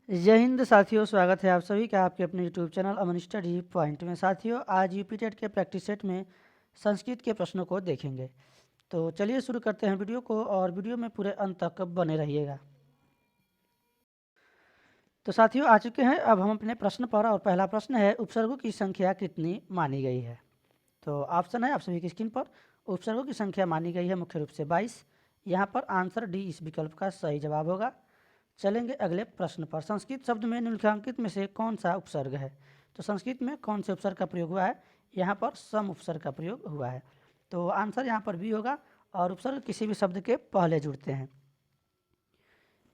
जय हिंद साथियों, स्वागत है आप सभी का आपके अपने यूट्यूब चैनल अमन स्टडी पॉइंट में। साथियों, आज यूपी टेट के प्रैक्टिस सेट में संस्कृत के प्रश्नों को देखेंगे। तो चलिए शुरू करते हैं वीडियो को, और वीडियो में पूरे अंत तक बने रहिएगा। तो साथियों, आ चुके हैं अब हम अपने प्रश्न पर, और पहला प्रश्न है उपसर्गों की संख्या कितनी मानी गई है। तो ऑप्शन है आप सभी की स्क्रीन पर। उपसर्गों की संख्या मानी गई है मुख्य रूप से 22। यहाँ पर आंसर डी इस विकल्प का सही जवाब होगा। चलेंगे अगले प्रश्न पर। संस्कृत शब्द में निम्नलिखित में से कौन सा उपसर्ग है। तो संस्कृत में कौन से उपसर्ग का प्रयोग हुआ है। यहाँ पर सम उपसर्ग का प्रयोग हुआ है। तो आंसर यहाँ पर बी होगा, और उपसर्ग किसी भी शब्द के पहले जुड़ते हैं।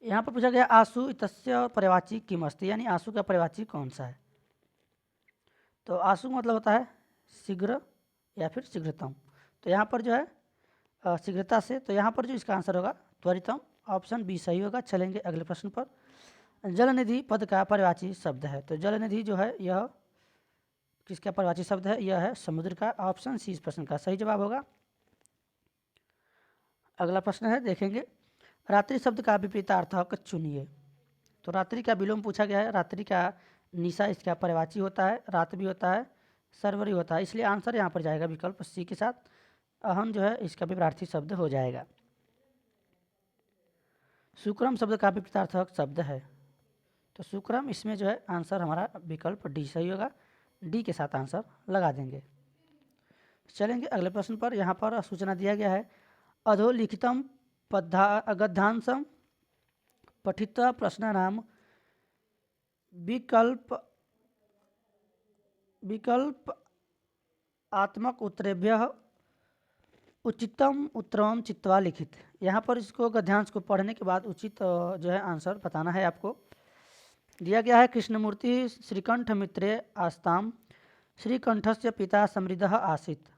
यहाँ पर पूछा गया आशु इतस्य पर्यायवाची किम अस्ति, यानी आशु का पर्यायवाची कौन सा है। तो आशु मतलब होता है शीघ्र या फिर शीघ्रतम। तो यहाँ पर जो है शीघ्रता से, तो यहाँ पर जो इसका आंसर होगा त्वरितम। ऑप्शन बी सही होगा। चलेंगे अगले प्रश्न पर। जलनिधि पद का पर्यायवाची शब्द है। तो जलनिधि जो है यह किसका पर्यायवाची शब्द है, यह है समुद्र का। ऑप्शन सी इस प्रश्न का सही जवाब होगा। अगला प्रश्न है, देखेंगे रात्रि शब्द का विपरीतार्थक चुनिए। तो रात्रि का विलोम पूछा गया है। रात्रि का निशा इसका पर्यायवाची होता है, रात भी होता है, सर्वरी होता है, इसलिए आंसर यहाँ पर जाएगा विकल्प सी के साथ। अहम जो है इसका विपरीतार्थी शब्द हो जाएगा। सुक्रम शब्द का विपरीतार्थक शब्द है। तो सुक्रम, इसमें जो है आंसर हमारा विकल्प डी सही होगा। डी के साथ आंसर लगा देंगे। चलेंगे अगले प्रश्न पर। यहाँ पर सूचना दिया गया है अधोलिखितम गद्यांशम पठित्वा प्रश्नानाम विकल्प आत्मक उत्तरेभ्य उचितम उत्तरम चित्वा लिखित। यहाँ पर इसको गद्यांश को पढ़ने के बाद उचित जो है आंसर बताना है आपको। दिया गया है कृष्णमूर्ति श्रीकंठ मित्रे आस्ताम श्रीकंठस्य पिता समृद्धः आसीत्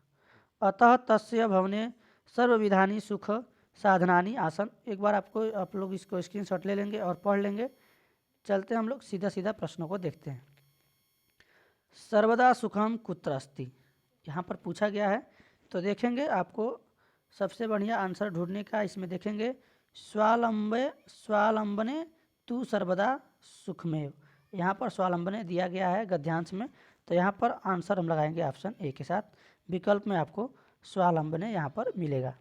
अतः तस्य भवने सर्वविधानि सुख साधनानि आसन। एक बार आप लोग इसको स्क्रीनशॉट ले लेंगे और पढ़ लेंगे। चलते हम लोग सीधा सीधा प्रश्नों को देखते हैं। सर्वदा सुखम कुत्र अस्ति, यहाँ पर पूछा गया है। तो देखेंगे आपको सबसे बढ़िया आंसर ढूंढने का इसमें देखेंगे स्वावलंबने तू सर्वदा सुखमेव। यहाँ पर स्वावलंबने दिया गया है गद्यांश में। तो यहाँ पर आंसर हम लगाएंगे ऑप्शन ए के साथ। विकल्प में आपको स्वावलंबने यहाँ पर मिलेगा।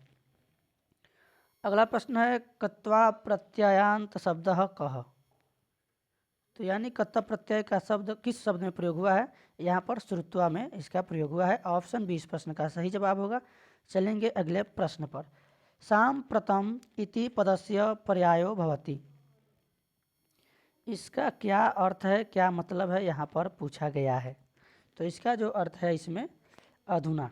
अगला प्रश्न है कत्वा प्रत्ययांत शब्द कह। तो यानी कत्व प्रत्यय का शब्द किस शब्द में प्रयोग हुआ है। यहाँ पर श्रुत्वा में इसका प्रयोग हुआ है। ऑप्शन बी इस प्रश्न का सही जवाब होगा। चलेंगे अगले प्रश्न पर। साम्प्रतम इति पदस्य पर्यायो भवति, इसका क्या अर्थ है, क्या मतलब है, यहाँ पर पूछा गया है। तो इसका जो अर्थ है इसमें अधुना,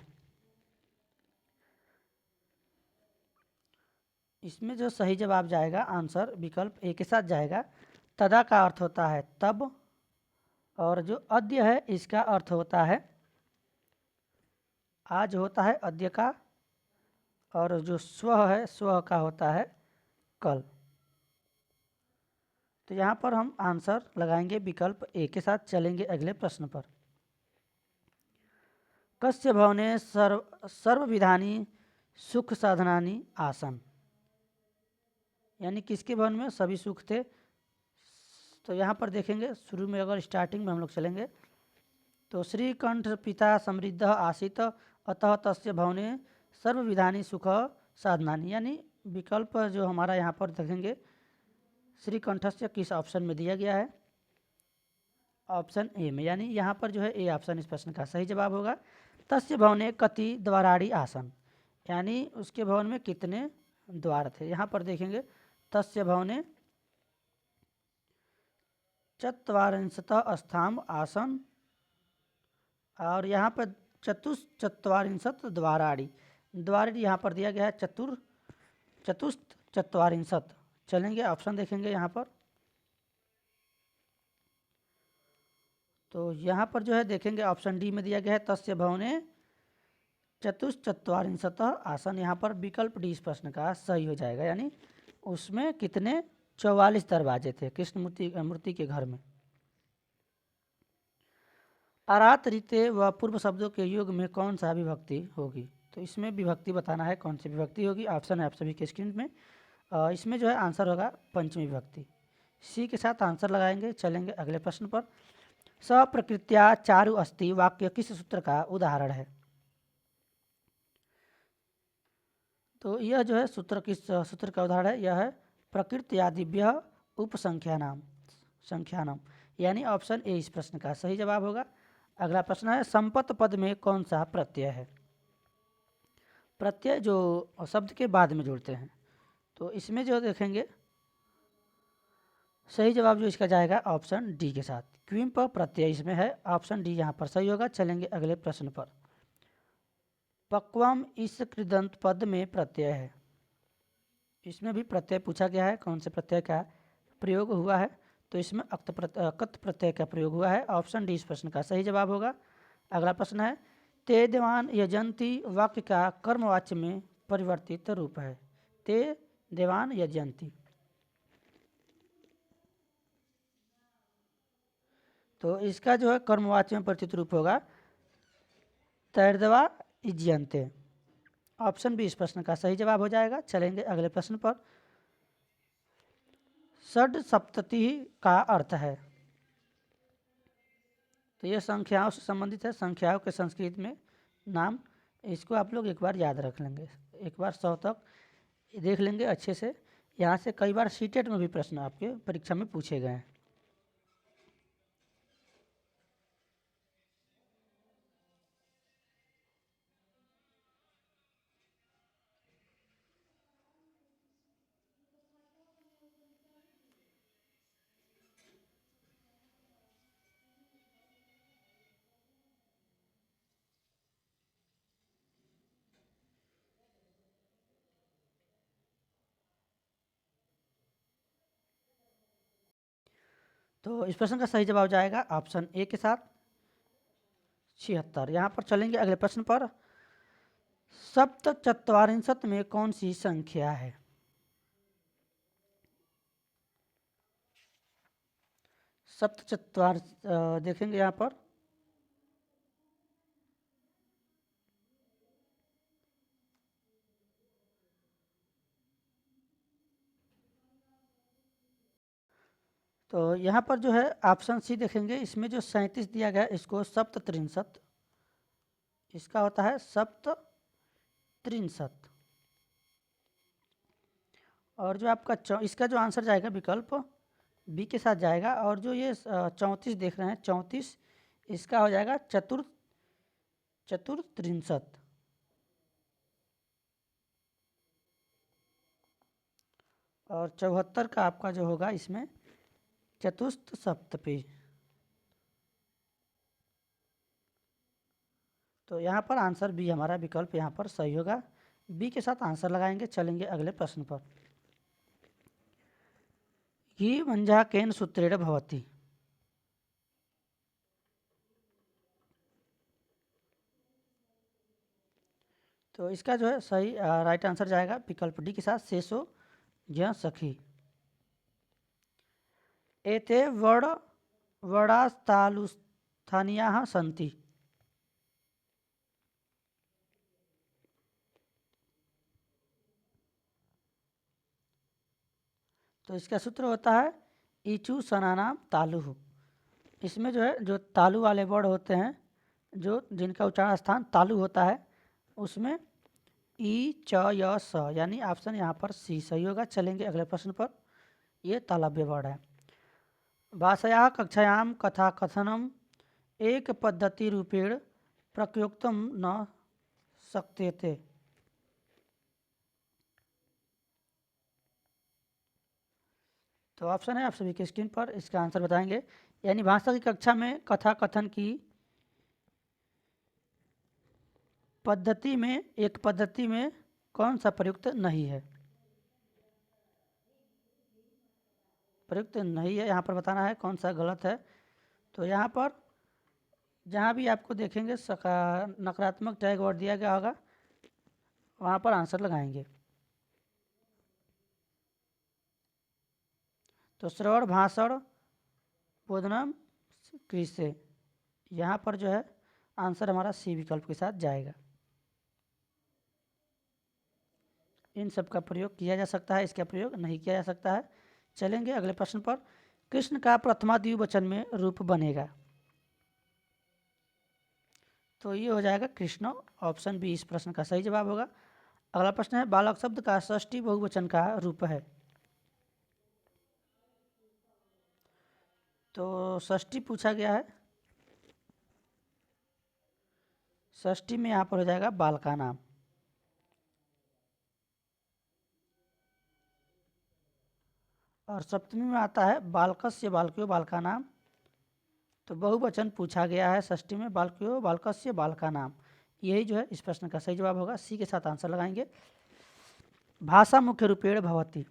इसमें जो सही जवाब जाएगा आंसर विकल्प ए के साथ जाएगा। तदा का अर्थ होता है तब, और जो अद्य है इसका अर्थ होता है आज होता है अद्य का, और जो स्व है स्व का होता है कल। तो यहाँ पर हम आंसर लगाएंगे विकल्प ए के साथ। चलेंगे अगले प्रश्न पर। कस्य भवने सर्वविधानी सुख साधनानि आसन, यानी किसके भवन में सभी सुख थे। तो यहाँ पर देखेंगे शुरू में, अगर स्टार्टिंग में हम लोग चलेंगे तो श्रीकंठ पिता समृद्ध आसीत अतः तस्य भवने सर्वविधानी सुख साधनानि, यानी विकल्प जो हमारा यहाँ पर देखेंगे श्रीकंठस्य किस ऑप्शन में दिया गया है, ऑप्शन ए में, यानी यहाँ पर जो है ए ऑप्शन इस प्रश्न का सही जवाब होगा। तस्य भवने कति द्वाराड़ी आसन, यानी उसके भवन में कितने द्वार थे। यहाँ पर देखेंगे तस्य भवने चत्वारिंशत् अस्थाम आसन, और यहाँ पर चतुश्चत्वारिंशत् द्वाराड़ी, द्वाराड़ी यहाँ पर दिया गया है चतुश्चत्वारिंशत्। चलेंगे ऑप्शन देखेंगे यहाँ पर। तो यहाँ पर जो है देखेंगे ऑप्शन डी में दिया गया है तस्य भवने चतुश्चत्वारिंशत् आसन। यहाँ पर विकल्प डी इस प्रश्न का सही हो जाएगा, यानी उसमें कितने 44 दरवाजे थे कृष्ण मूर्ति के घर में। आरात रीते व पूर्व शब्दों के युग में कौन सा विभक्ति होगी। तो इसमें विभक्ति बताना है, कौन सी विभक्ति होगी। ऑप्शन है आप सभी के स्क्रीन में। इसमें जो है आंसर होगा पंचमी विभक्ति। सी के साथ आंसर लगाएंगे। चलेंगे अगले प्रश्न पर। सप्रकृत्या चारु अस्ति वाक्य किस सूत्र का उदाहरण है? तो यह जो है सूत्र किस सूत्र का उदाहरण है? यह है प्रकृत्यादिभ्य उपसंख्यानाम संख्यानम, यानी ऑप्शन ए इस प्रश्न का सही जवाब होगा। अगला प्रश्न है संपत पद में कौन सा प्रत्यय है? प्रत्यय जो शब्द के बाद में जुड़ते हैं, तो इसमें जो देखेंगे सही जवाब जो इसका जाएगा ऑप्शन डी के साथ, क्वीम पर प्रत्यय इसमें है। ऑप्शन डी यहाँ पर सही होगा। चलेंगे अगले प्रश्न पर। पक्वम इस कृदंत पद में प्रत्यय है। इसमें भी प्रत्यय पूछा गया है, कौन से प्रत्यय का प्रयोग हुआ है? तो इसमें अक्त प्रत्यय का प्रयोग हुआ है। ऑप्शन डी इस प्रश्न का सही जवाब होगा। अगला प्रश्न है ते देवान यजंती वाक्य का कर्मवाच्य में परिवर्तित रूप है। ते देवान यजंती, तो इसका जो है कर्मवाच्य में परिवर्तित रूप होगा तैर्दवा इज्यंते। ऑप्शन बी इस प्रश्न का सही जवाब हो जाएगा। चलेंगे अगले प्रश्न पर। षड सप्तति का अर्थ है? तो यह संख्याओं से संबंधित है, संख्याओं के संस्कृत में नाम। इसको आप लोग एक बार याद रख लेंगे, एक बार 100 तक देख लेंगे अच्छे से। यहाँ से कई बार सीटेट में भी प्रश्न आपके परीक्षा में पूछे गए हैं। तो इस प्रश्न का सही जवाब जाएगा ऑप्शन ए के साथ 76। यहाँ पर चलेंगे अगले प्रश्न पर। सप्तचत्वारिंशत् में कौन सी संख्या है? सप्तचत्वार देखेंगे यहाँ पर तो यहाँ पर जो है ऑप्शन सी देखेंगे, इसमें जो 37 दिया गया इसको सप्तत्रिंशत्, इसका होता है सप्तत्रिंशत्। और जो आपका इसका जो आंसर जाएगा विकल्प बी के साथ जाएगा। और जो ये 34 देख रहे हैं 34, इसका हो जाएगा चतुर्त्रिंशत्। और 74 का आपका जो होगा इसमें चतुस्थ सप्तपी। तो यहाँ पर आंसर बी हमारा विकल्प यहाँ पर सही होगा। बी के साथ आंसर लगाएंगे। चलेंगे अगले प्रश्न पर। घी मंजा केन सूत्रेण भवति? तो इसका जो है सही राइट आंसर जाएगा विकल्प डी के साथ शेषो ज्ञ सखी। एते वडास्तालुस्थानीयाः सन्ति। तो इसका सूत्र होता है ईचू सनानाम तालु। इसमें जो है जो तालु वाले वर्ड होते हैं, जो जिनका उच्चारण स्थान तालु होता है, उसमें ई च य स, यानी ऑप्शन यहाँ पर सी सही होगा। चलेंगे अगले प्रश्न पर। ये तालव्य वर्ड है। भाषया कक्षायां कथा कथनम एक पद्धति रूपेण प्रयुक्तम न सकते थे। तो ऑप्शन है आप सभी के स्क्रीन पर, इसका आंसर बताएंगे। यानी भाषा की कक्षा में कथा कथन की पद्धति में एक पद्धति में कौन सा प्रयुक्त नहीं है? प्रयुक्त नहीं है, यहाँ पर बताना है कौन सा गलत है। तो यहाँ पर जहाँ भी आपको देखेंगे नकारात्मक टैग वर्ड दिया गया होगा, वहाँ पर आंसर लगाएंगे। तो श्रवण भाषण बोधनम कृषि, यहाँ पर जो है आंसर हमारा सी विकल्प के साथ जाएगा। इन सब का प्रयोग किया जा सकता है, इसका प्रयोग नहीं किया जा सकता है। चलेंगे अगले प्रश्न पर। कृष्ण का प्रथमा द्विवचन में रूप बनेगा, तो ये हो जाएगा कृष्ण। ऑप्शन बी इस प्रश्न का सही जवाब होगा। अगला प्रश्न है बालक शब्द का षष्ठी बहुवचन का रूप है, तो षष्ठी पूछा गया है। षष्ठी में यहाँ पर हो जाएगा बालका नाम। और सप्तमी में आता है बालकस्य बालक्यो बालका नाम, तो बहुवचन पूछा गया है षष्ठी में बालक्यो बालकस्य बालका नाम। यही जो है इस प्रश्न का सही जवाब होगा। सी के साथ आंसर लगाएंगे। भाषा मुख्य रूपेण भवति,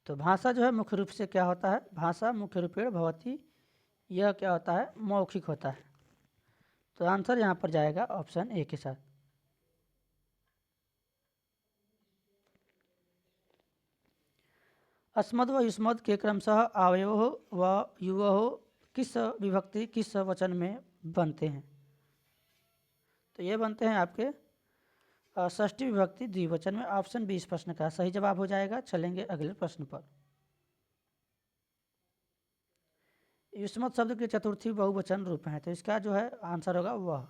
तो भाषा जो है मुख्य रूप से क्या होता है, भाषा मुख्य रूपेण भवति, यह क्या होता है, मौखिक होता है। तो आंसर यहाँ पर जाएगा ऑप्शन ए के साथ। अस्मद् व युष्मद् के क्रमशः अवयवो व युवो किस विभक्ति किस वचन में बनते हैं, तो ये बनते हैं आपके षष्ठी विभक्ति द्विवचन में। ऑप्शन बी इस प्रश्न का सही जवाब हो जाएगा। चलेंगे अगले प्रश्न पर। युष्मत् शब्द के चतुर्थी बहुवचन रूप हैं, तो इसका जो है आंसर होगा वह।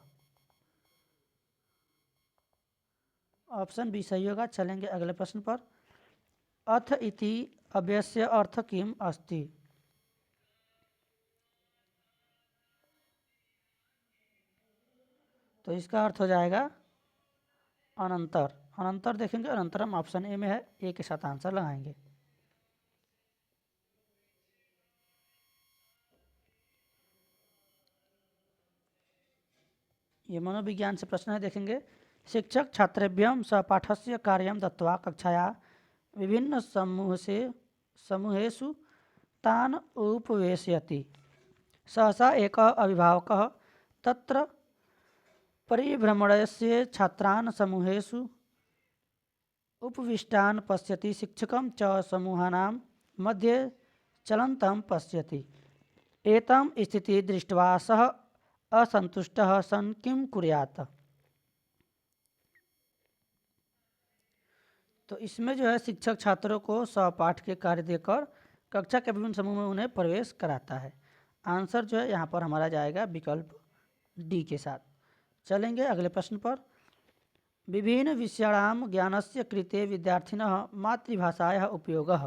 ऑप्शन बी सही होगा। चलेंगे अगले प्रश्न पर। अथ इति अव्ययस्य अर्थ किम अस्ति, तो इसका अर्थ हो जाएगा अनंतर। अनंतर देखेंगे अनंतरम ऑप्शन ए में है, ए के साथ आंसर लगाएंगे। ये मनोविज्ञान से प्रश्न है, देखेंगे। शिक्षक छात्रेभ्यं सहपाठस्य कार्यं दत्त्वा कक्षाया विभिन्न समूहेषु तान् उपवेशयति। सहसा एकः अभिभावकः तत्र परिभ्रमणस्य छात्रान् समूहेषु उपविष्टान् पश्यति। शिक्षकं च समूहानां मध्ये चलन्तं पश्यति। एतं स्थितिं दृष्ट्वा सः असंतुष्टः सन् किं कुर्यात्, तो इसमें जो है शिक्षक छात्रों को सहपाठ के कार्य देकर कक्षा के विभिन्न समूह में उन्हें प्रवेश कराता है। आंसर जो है यहाँ पर हमारा जाएगा विकल्प डी के साथ। चलेंगे अगले प्रश्न पर। विभिन्न विषयाणां ज्ञानस्य कृते विद्यार्थिनः मातृभाषायाः उपयोगः,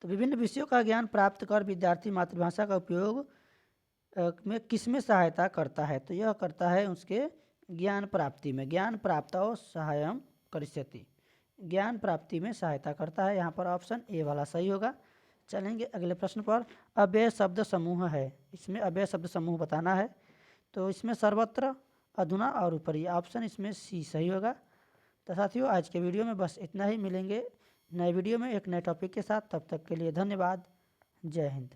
तो विभिन्न विषयों का ज्ञान प्राप्त कर विद्यार्थी मातृभाषा का उपयोग में किसमें सहायता करता है, तो यह करता है उसके ज्ञान प्राप्ति में। ज्ञान प्राप्तौ सहायं करिष्यति, ज्ञान प्राप्ति में सहायता करता है। यहाँ पर ऑप्शन ए वाला सही होगा। चलेंगे अगले प्रश्न पर। अव्यय शब्द समूह है, इसमें अव्यय शब्द समूह बताना है, तो इसमें सर्वत्र, अधुना और ऊपरी, ऑप्शन इसमें सी सही होगा। तो साथियों आज के वीडियो में बस इतना ही। मिलेंगे नए वीडियो में एक नए टॉपिक के साथ, तब तक के लिए धन्यवाद। जय हिंद।